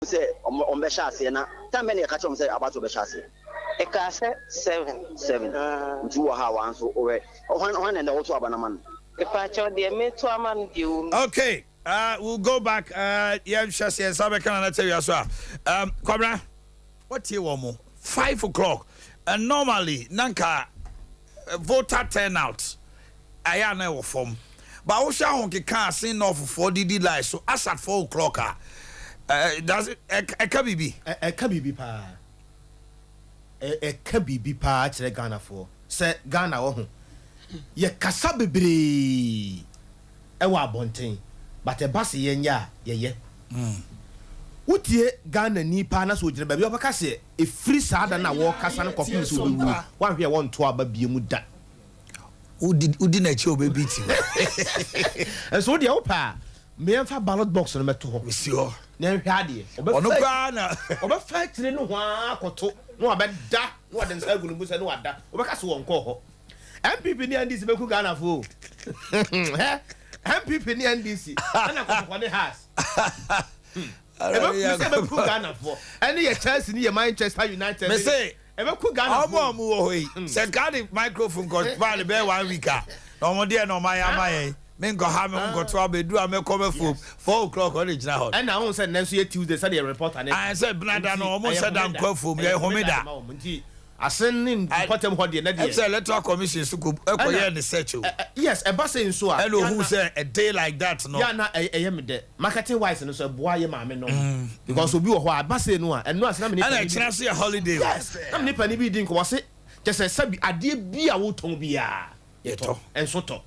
say on Beshasi na time many catch say about to Beshasi. E ka say 7 2 hours so one and also abanaman. E pa cho de me to aman di. Okay. We'll go back. Yeah, Shasi and Sabe can tell you as well. Kwabra, what you want more? 5 o'clock. And normally, Nanka voter turnout. I am never form. But I shall can't see no for DD live. So as at 4 o'clock, does it a kabibi? A kabibi pa. A kabibi pa to Ghana for. Say Ghana oh. Ye kasabibi. Ewa bonting. But a bassy yenya, ye. Utie Ghana ni pa na so jina baby obaka se e free sada na wo kasa na kofi so be one hwe won to aba bie mu da udi na chi obe beat and so de opa me enfa ballot box no meto ho monsieur na hwe ade ono kwa na oba factory no ho akoto no abeda no ade nsa gunu bu se no wada obaka se won ko ho MPP ni NDC be ku Ghana fo MPP ni NDC ana ko ne has Ebe ku Ghana for any your Chelsea ni your Manchester United. Me say ebe ku Ghana for. Omo wo hoyi. Se Ghana microphone ko vale be 1 week a. Omo de no my me go ha me go to abedu a me come 4 o'clock on the general. And now on say next year Tuesday say the reporter. I said Blanda no omo said am kwa fo me homeda. Asennin potem ho de na de. Say electoral commission so ko ekoye the search o. Yes, e ba say nso a. Hello who say a day like that no. Ya na eye me de. Marketing wise no so boa ye ma me no. Because obi wo ho a ba say no a eno asena me ni. And I say a holiday. Yes. Na me pani bi din ko wose just say sabi ade bi a wo ton bia. Ye to. Enso to.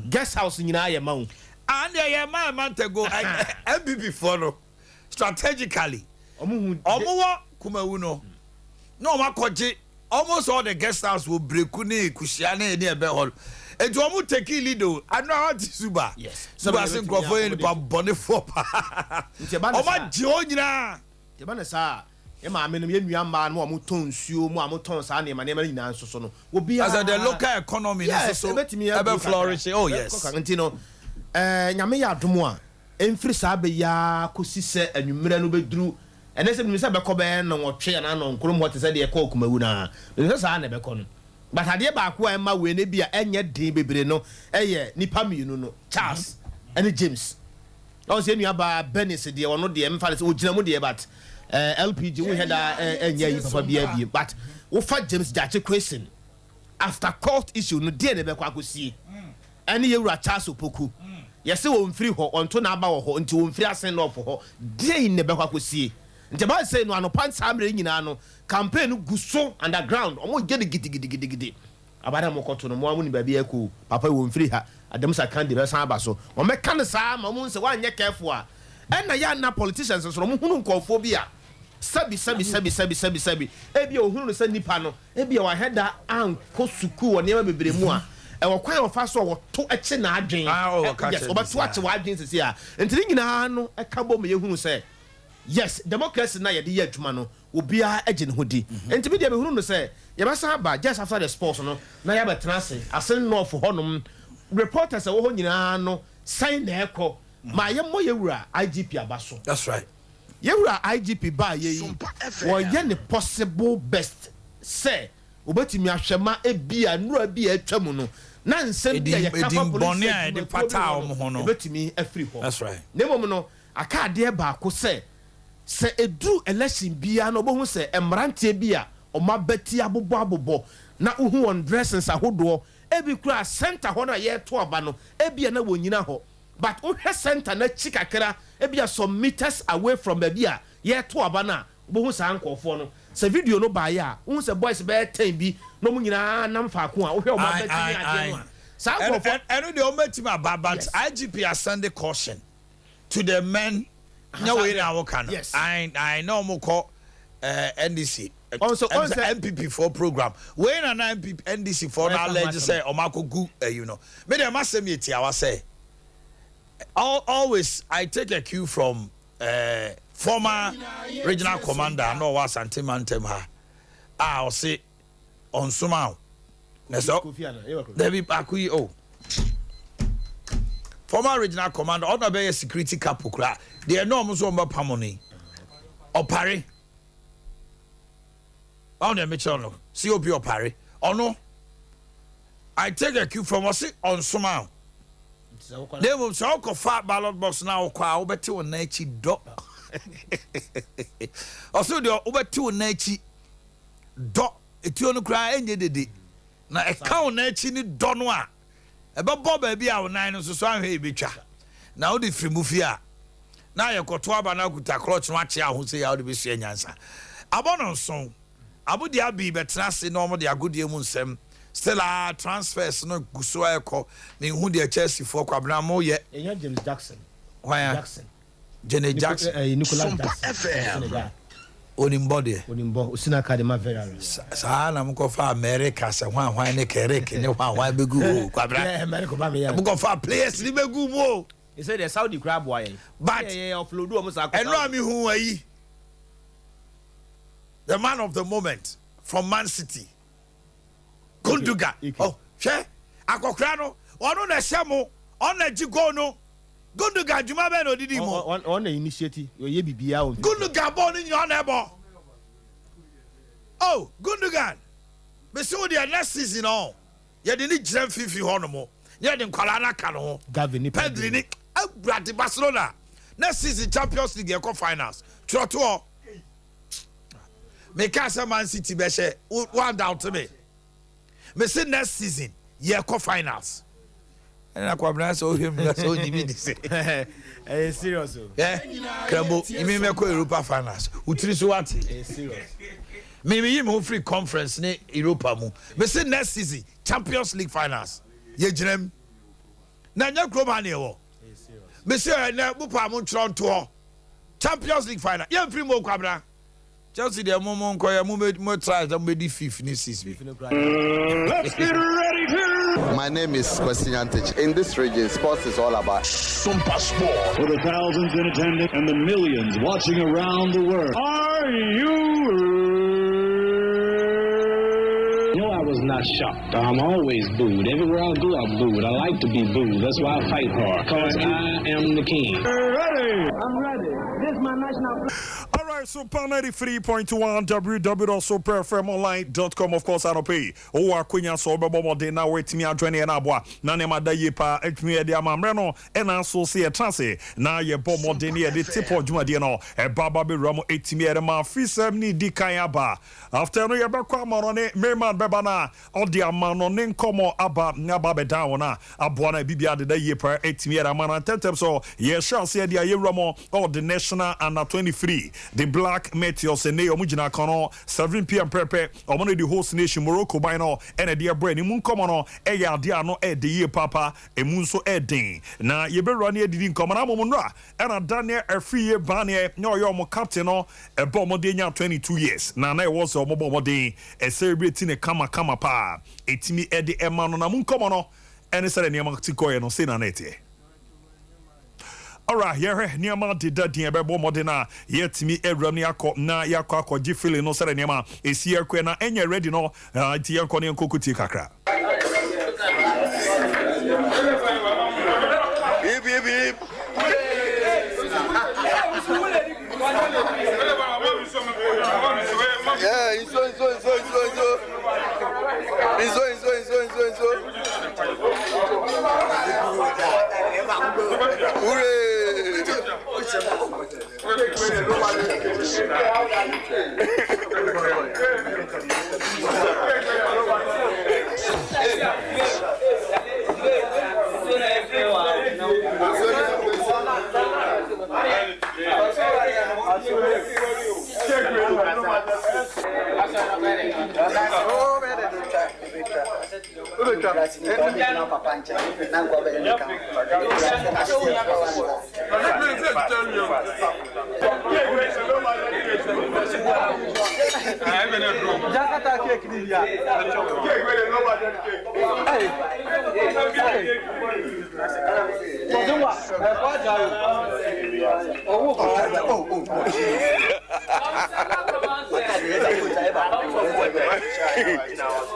Guest house nyina ye ma wo. And ye ma mantego MPP for no. Strategically. Omo wo kumawu no. No makoje almost all the guest house will break kune kusiane ni ebe hall. Etu omu take lead o. Anu awati suba. Yes. Suba sin krofo ni pa bone for pa. Oma je onyina. Te ba na sa e ma amenum ye nua ma no omu ton nsuo mu amuton sa na ma nyina nsoso no. Obi as the local economy yes, so ebe flourish. Oh yes. Nti no nyame ya adomo a emfiri sa be ya kosi se anwumra no beduru ene se mi se be ko be no wotwe na no nkrom what se de e ko kumawu na me se sa na be ko no but ade ba ko en ma we ne bia enye den bebre no eye nipa mienu no Charles ene James on se nua ba Benis de wono de em fa se ogina mu de but LPG we had enye yi papa bia bia but wo fa James Jache question after court issue no de ne be ko akosie ene yewura Charles Opoku yese wo mfiri ho onto na aba wo ho nti wo mfiri asen no ho de ne be ko akosie nti ba say no anopan samre nyina no campaign guso underground omo gede gidi abada mo koto no mo amu ni ba bia ko papa wo mfiri ha adam sa kan de be san aba so o me kan sa ma mo nse wanye careful a na ya na politicians so mo hunu nkofo bia sabi e bia o hunu no sa nipa no e bia wa heda an ko suku wo ne ma bebre mu a e wo kwan wo fa so wo to eche na adwen yes obato ache wa adwen sisi a ntiri nyina no e ka bo me yehunu se yes democracy na yede ye adwuma no obia age ne hodi enti me de be hunu no se ye ba san ba just after the sports no na ya betra se asen no for honom reporters wo ho nyina no sign na ekọ ma ye mo yewura IGP abaso that's right yewura IGP ba ye wo ye ne possible best say obetimi ahwema ebia nura bia atwam no na nsem de ye kafa police e de pata o mo ho no obetimi afri ho that's right nemom no aka de ba ko se edu election bia no bohu se emrantie bia o mabati abobo na uhu on dressings ahodo ebi kura center ho na ye to aba no ebia na wonyina ho but uhwe center na chikakra ebia some meters away from bia ye to aba na bohu sa ankofo no se video no ba ya uhu se boys be 10 bi no mu nyina nam fa ko a uhwe o mabati ade no sa ankofo eno de o matima but IGP has sent caution to the men. No way now can. Yes. I know more call NDC. Also MPP for program. When an MPP NDC for now let's say Omako gu you know. Me dey must say me I say. Always I take a cue from former regional commander no was Antimantem ha. I'll say on Sumau. So there be Akui oh. Former regional commander, other be security capukra. They are no muso mba pamoni. Opare. On the Michel, COP Opare. Oh no. I take a cue from us on Soma. They will talk of fat ballot box now, qua over to a nature dot. Also, the over to a nature dot. It you cry any day. Now, a cow nature need donwa. About Bob baby, our 9 so I'm here, bitcha. Now, the free mufia. Now, you got 12 and I could take clutch match out who say how to be saying answer. Abon song. Abu Dhabi, but trust normal, they are good year sem. Still, our transfers no Gusuako, me who they Chelsea for Quabramo yet. James Jackson. Why Jackson? Jenny Jackson. Nicolas Jackson. Onimbody. Onimbo. Usina Kadema Vera. Sana mko fa America sa hwan ne kereke ne hwan be gu Quabra. America ba me ya. Mko fa players ni be gu mo. He said the Saudi crab boy. But offload almost a and no me who ayi. The man of the moment from Man City. Gundogan. Oh, she akokra no ono na hyemo ono gigo no Gundogan juma be no didi mo on the initiative ye bibia o Gundogan ball ni on ebo. Oh, Gundogan me so the next season on ye de ni giran fifi ho no mo ye de nkwala na ka no ho Gavin Pedri ni Brad Barcelona next season Champions League e finals troto me ka say Man City be she one down to me. Me say next season, yeah, finals. And I come so him so you say. Eh serious. Yeah. Krambo, you mean me ko Europa finals. Utiri so what? Eh serious. Me him who free conference ne Europa mu. Me say next season, Champions League finals. Ye jinem. Na nya kroma ne wo. Eh serious. Me say na bupa mu Toronto. Champions League final. Ye free mo kwabra. Chelsea the moment ko ya mo try them be the fifth ni six. Let's get ready to. My name is Kwesi Antich. In this region, sports is all about Sompa Sport. For the thousands in attendance and the millions watching around the world. Are you? No, I was not shocked. I'm always booed. Everywhere I go, I'm booed. I like to be booed. That's why I fight hard. Because I am the king. Ready? I'm ready. This is my national. All right, Super 93.1 www.superfmonline.com. Of course, I don't pay. Oh, I couldn't so be now wait me. I join in Abua. Nanema da yepa et me de amamreno and also see a transe. Now ye bomb de near the tip of Jumadino. A baba be ramo 8 me at ma fisem ni di kayaba. After no yabakwa monone, Merman Bebana, or the amano komo aba nababe downa. Abuana bibia de yepa 8 me at a man tentem so ye shall see the Ramo or the national under 23. The Black Meteors and Neo Mujina Kono, 7 p.m. Pepe, or one of the host nation Morocco by now, and a dear brain, Moon Comono, Eya Diano, Ed the year Papa, a Munso Edding. Now, you better run here, didn't come on Amonra, and a Daniel a 3 year banner, no, you're more captain, a Bomodenia 22 years. Now, I was a Mobomode, a celebrating a Kama pa, a Timmy Eddie Emman on a Moon Comono, and it's a Niamatiko and Osenanete. Alright, here niama dida dia bebo modena yet me ebram ni akọ na yakọ akọji feeling no sere niama esi ekwe na enye ready no ti yanko ne nkokuti kakra. Beep, beep, beep. Yeah, it's so.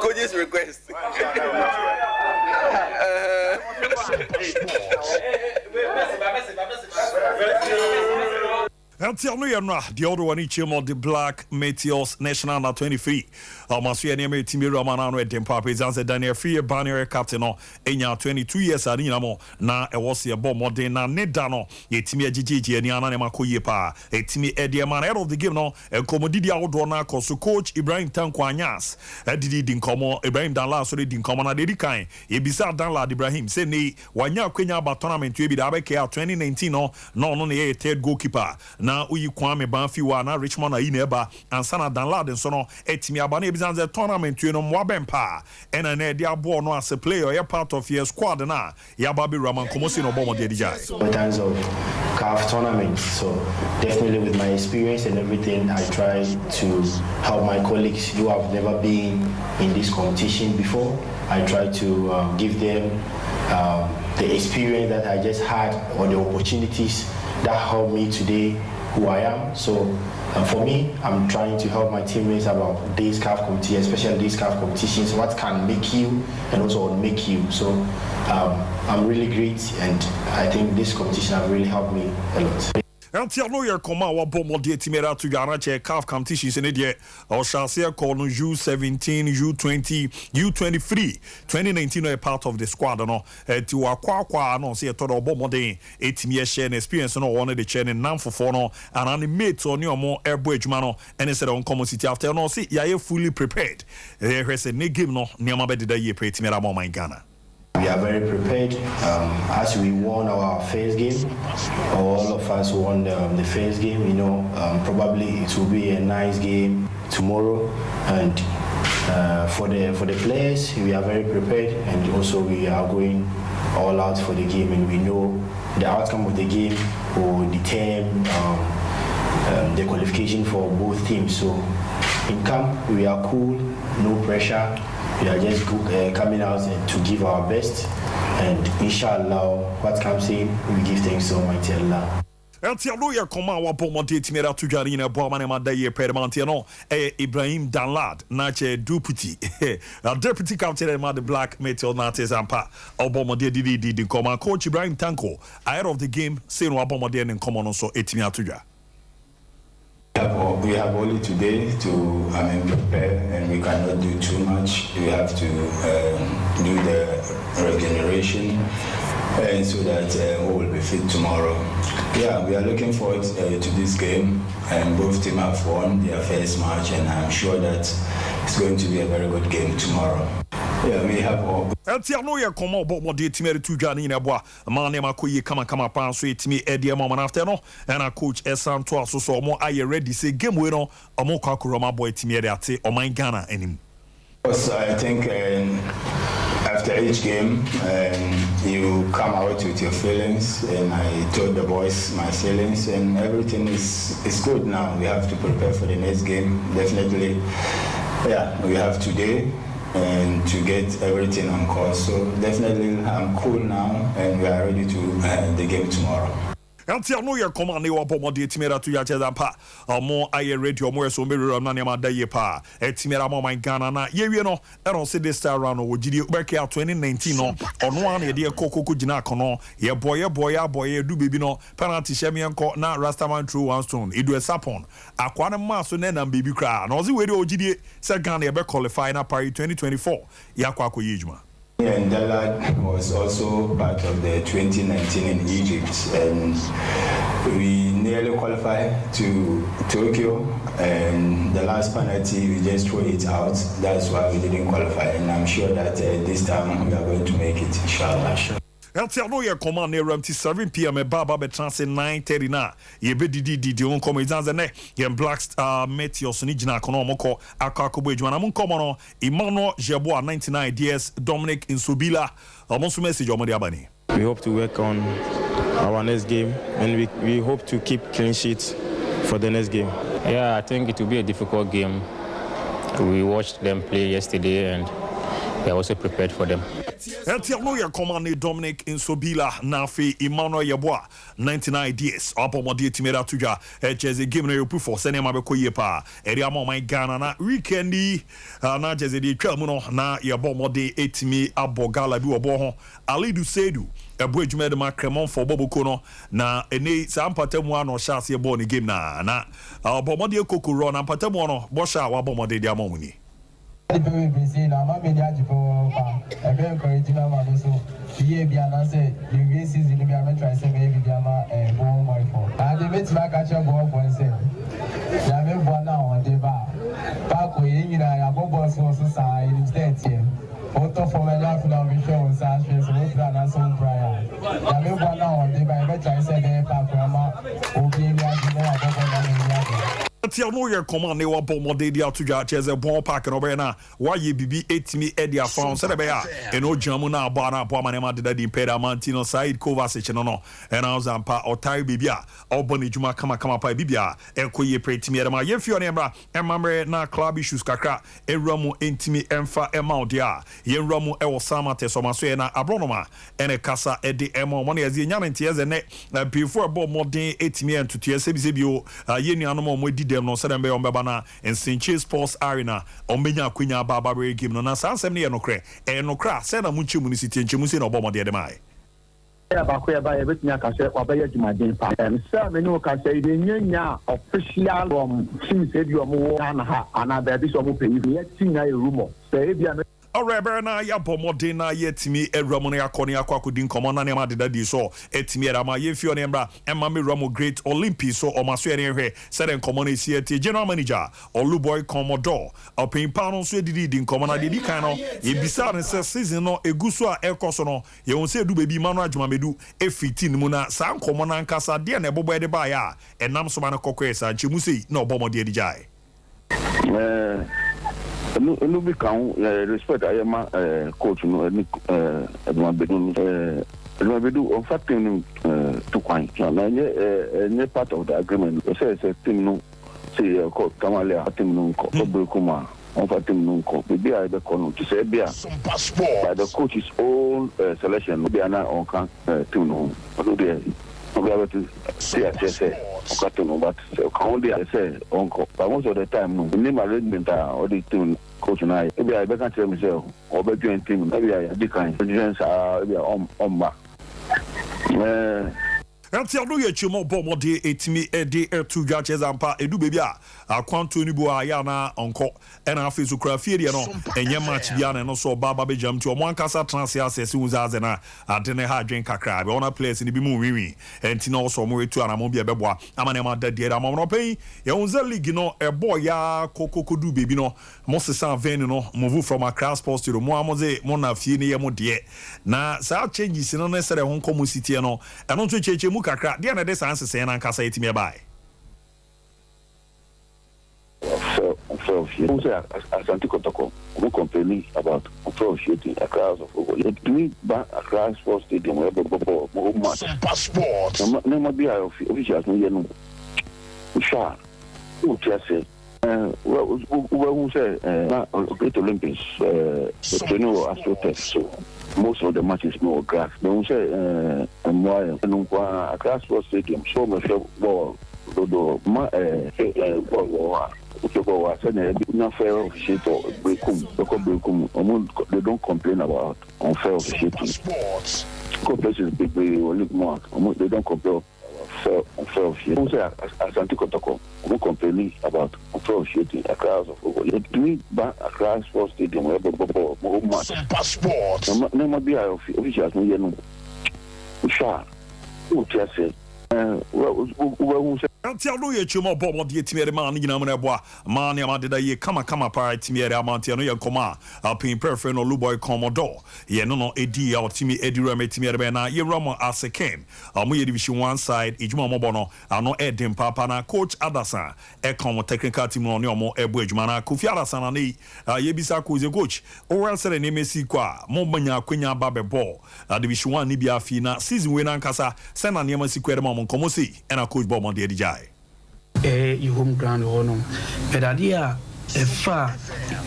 Coach's request. Until no yana, the other one each of the Black Meteors National na 23. Almost any me team Roman and Dempa presents a Daniel Free banner captain on 22 years at Inamo. Na a was a bomb more than Nedano, a Timmy Gigi and Yana Makoyepa, a Timmy Adea man of the game no, a commodity outdoor na coach Ibrahim Tankwanyas, a did in common Ibrahim Danla, so did in common at the kind. A bizarre Danla Ibrahim, say nay, Wanya Kenya about tournament to be the Abeke 2019 no, only a third goalkeeper. Na uyi kwame banfi wa na Richmond na ineba ansana dan laden so no etimi abana ebizan the tournament you no mwabempa ena na dia ball no as a player you part of your squad na ya babi Raman komosi no bomo de dija in terms of CAF tournaments. So definitely with my experience and everything, I try to help my colleagues who have never been in this competition before. I try to give them the experience that I just had or the opportunities that helped me today who I am. So for me, I'm trying to help my teammates about these CAF competitions, especially these CAF competitions, what can make you and also make you. So I'm really great, and I think this competition has really helped me a lot. Until no year come out, bomb de timera to Garache CAF competitions in India. Or shall say called U17, U20, U23, 2019 a part of the squad. No, to a qua no say a total bomb day, 8 years share experience no one of the chain and nam for no and animate on your more airboy mano and instead on common city after no see ya fully prepared. There is a new game no near my bed that year pray timera more my Ghana. We are very prepared. As we won our first game, all of us won the first game. You know, probably it will be a nice game tomorrow. And for the players, we are very prepared, and also we are going all out for the game. And we know the outcome of the game will determine the qualification for both teams. So in camp, we are cool, no pressure. We are just coming out to give our best, and inshallah, what comes in, we give thanks to Almighty Allah. Until no year come out, bomb de timera to Jarina Boamana Day Permantiano, Ibrahim Danlad, Nache Deputy, a deputy captain of the Black Metal Nates Ampa, Obama did come coach Ibrahim Tanko, ahead of the game, saying Obama and common also 18 Tuja. We have only today to prepare, and we cannot do too much. We have to do the regeneration, and so that we will be fit tomorrow. Yeah, we are looking forward to this game, and both teams have won their first match, and I'm sure that it's going to be a very good game tomorrow. Yeah, we have all. Until no year come out, but de timere to Johnny in a bois, a man named Makoye come upon so it me Adea Moment after no, and a coach Esan to us so more. Are you ready? Say game winner, a more Kakurama boy timere or my Ghana and him. I think after each game, you come out with your feelings, and I told the boys my feelings, and everything is good now. We have to prepare for the next game. Definitely, yeah, we have today. And to get everything on course. So definitely I'm cool now, and we are ready to the game tomorrow. Until no year come on, you are bomb de timera to Yachazampa, or more I radio more so mirror of Nanyama Dayepa, et timera more my Ghana, ye know, I don't say this time around or Gidi Boakye 2019 on one idea Coco Kujinakono, ye boy, do baby no, penalty Shemian court, not Rastaman through one stone, it do a sapon, Aquana Mason and baby cry, and also way to Gidi, second ever qualifying up Paris 2024, Yakwako Yijma. And Dalad was also part of the 2019 in Egypt, and we nearly qualified to Tokyo, and the last penalty we just threw it out. That's why we didn't qualify, and I'm sure that this time we are going to make it, inshallah. Until no year come on near 7 p.m. a Baba Betrans 9:30 na. Ye be di on come izanzane. Ye Black Meteors Nijina Konomoko Akakobo Juana Mun Komono Imano Jeboa 99 DS Dominic Insubila. Almost message on Abani. We hope to work on our next game, and we hope to keep clean sheets for the next game. Yeah, I think it will be a difficult game. We watched them play yesterday, and we are also prepared for them. Lawyer Command Dominic Insobila Nafi Emmanuel Yeboah 99 years Apomodi Timera Tuja Jeze game na yopu for Senema Beko Yepa Eri Amo my Ghana na weekendi na Jeze di twelve no na Yebo Mode etimi abogala bi obo ho Alidu Sedu Ebo edwuma de makremon for Boboko no na ene sa ampatemu ano chance ye ball ni game na Abomodi Kokoro na ampatemu no bo sha wa Abomodi dia mamuni People be saying, I'm not media for a very encouraging man. So, here be an answer. The race is in the government trying to say maybe they are born more for. And they met back at your boy for himself. They have been born now on the bar. Back when you know, I have boss for society instead here. Auto for my life now, we show on Saturday, so we plan and some prayer. They have been born now on the bar. I bet I said, Papa, Grandma, okay, you have Lawyer Command ne wa bomode dia tuja cheze bon park no be na wa ye bibi etimi e dia found se be ya eno jamu na aba na abo manema de di peda mantino side cover se no and azampa otai bibia oboni juma kama pa bibia ekoye pretimi e ma ye fio ne bra emamre na club issues kakra ewramu entimi emfa emount ya ye wramu e wo samate so maso ye na abronoma ene kasa e de emo mo ne ye nya nte ye ne before bo modern etimi entutu ye se bio ye nuanom mo di no sedembe ombeba in St. Chase Sports Arena ombenya kwenya baba game no na sansem ne enokre enokra se na munchi municity nchemusi na obomode de mai ba ko ba e betnya ka se wa ba ya jumaden pa se me no ka se de nyanya official team say bi o mo na ha ana ba bi so mo pe ye tinya e rumo se e bia Alright, na ya bomode na yetimi eramone akoni akwakudi nkomo na ne ma deda di so etimi erama ye fio ne mbra emma me ramo great Olympics so o maso ere hwe said nkomo na siete general manager Oluboy Commodore opin pano so edidi di nkomo na dedi kan no ye bisa ne se season no eguso a ekoso no ye won se edu bebi manu adwumamedu e15 mu na sa nkomo na nkasa de na ebobo de ba ya enam so ma na kokwe nchemu sei na obomode edi jai no be can respect I am coach no Bedu of fact to quite na part of the agreement say team no say Kamale team no ko Kuma on fa team no ko be I be kono to say bia by the coach's own selection be na on kan team no do there we have to say but only I say uncle but most of the time no name arrangement or the team coach na maybe I can't tell myself or be join team maybe I decline difference maybe on back Entiado ye chimo bomode etimi ede etu gwache ampa edu bebia akwanto ni bo aya na onko ena afisu krafie de no enye match bia na no so baba be jam ti o ankasa transfer access uzaze na adene ha adwen kakra be ona place ni bi mu wiwi enti na so mo etu anamo bia beboa amane ma dadie da mo no pen ye unza league no e boy ya kokokodu bebi no mo sesa ven no move from Accra Sports to mo amoze mo na fie ni ye mo de na sa changes no na sere ho nkomo city no eno nto cheche mu kakra dia na de sanse se na nkasa etimi e bai so Asante Kotoko who complain about shooting a crowd of over it me back a crowd sports stadium where more passport no be officials no yenu sha who just say who say na Great Olympics AstroTurf so most of the matches no grass don't say more a crowd sports stadium so much ball do ma ball said fair officiating they don't complain about unfair officiating. Places big more they don't complain about unfair officiating. Asante Kotoko who complain about unfair officiating a crowd of over it me back a crowd sports stadium where more passport no be officials no yenu sha who just say Entiado ye chimo bobo de etimi man nyina mo na boa man ya madeda ye kama pa etimi amantia no ye nkoma apin prefer no Oluboy Commodore ye no edi ya otimi edira metimi na ye ramo aseken amu ye division 1 side ejuma mo bono ano edin papa na coach Adasa e kom technical team no ne omo ebo ejuma na Kofi Adasa na ne ye bisa ko ze coach o wel sere ne mesi kwa mo banya kwenya ba be ball division 1 ni bia fi na season we na nkasa se na ne masi kwere mo nkomo sei e na coach Bobo de edi you home ground or no. But idea a far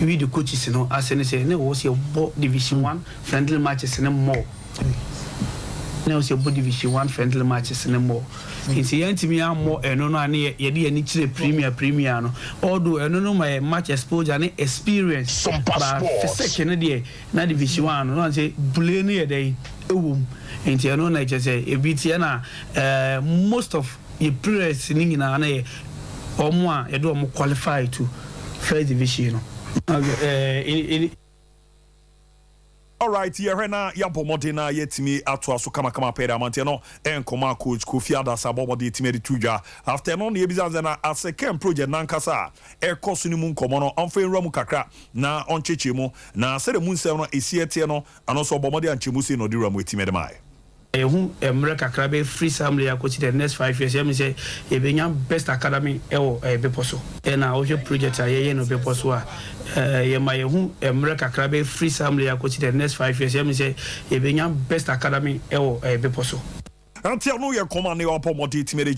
we the coaches no as say ne was your division 1 friendly matches no more now was your division 1 friendly matches no more it's yantimi ammo eno no ane ye de ani kire premier no although eno no my match exposure and experience Sompa second de na division 1 no say play no ye dey ewum enti eno na je say e bitie na most of your players ni nyina na ye omo a ye do omo qualify to first division no all right, here na ya bomodena yetimi atwa so kama pere amante no enkoma coach Kofi Adasa bomodi yetimi de tuja after no ye bizanze na a second project nankasa ekoso ni mu nkomo no onfe nramu kakra na oncheche mu na sere mu nsem no esiete no anoso bomodi anchemu se no de ramu yetimi de mai ehu emre kakra be free family akoti the next 5 years yemi say e benya best academy ewo beposo e na oje project ayeye no beposo a ye ma ehu emre kakra be free family akoti the next 5 years yemi say e benya best academy ewo beposo antia no ye command ne opomodi timere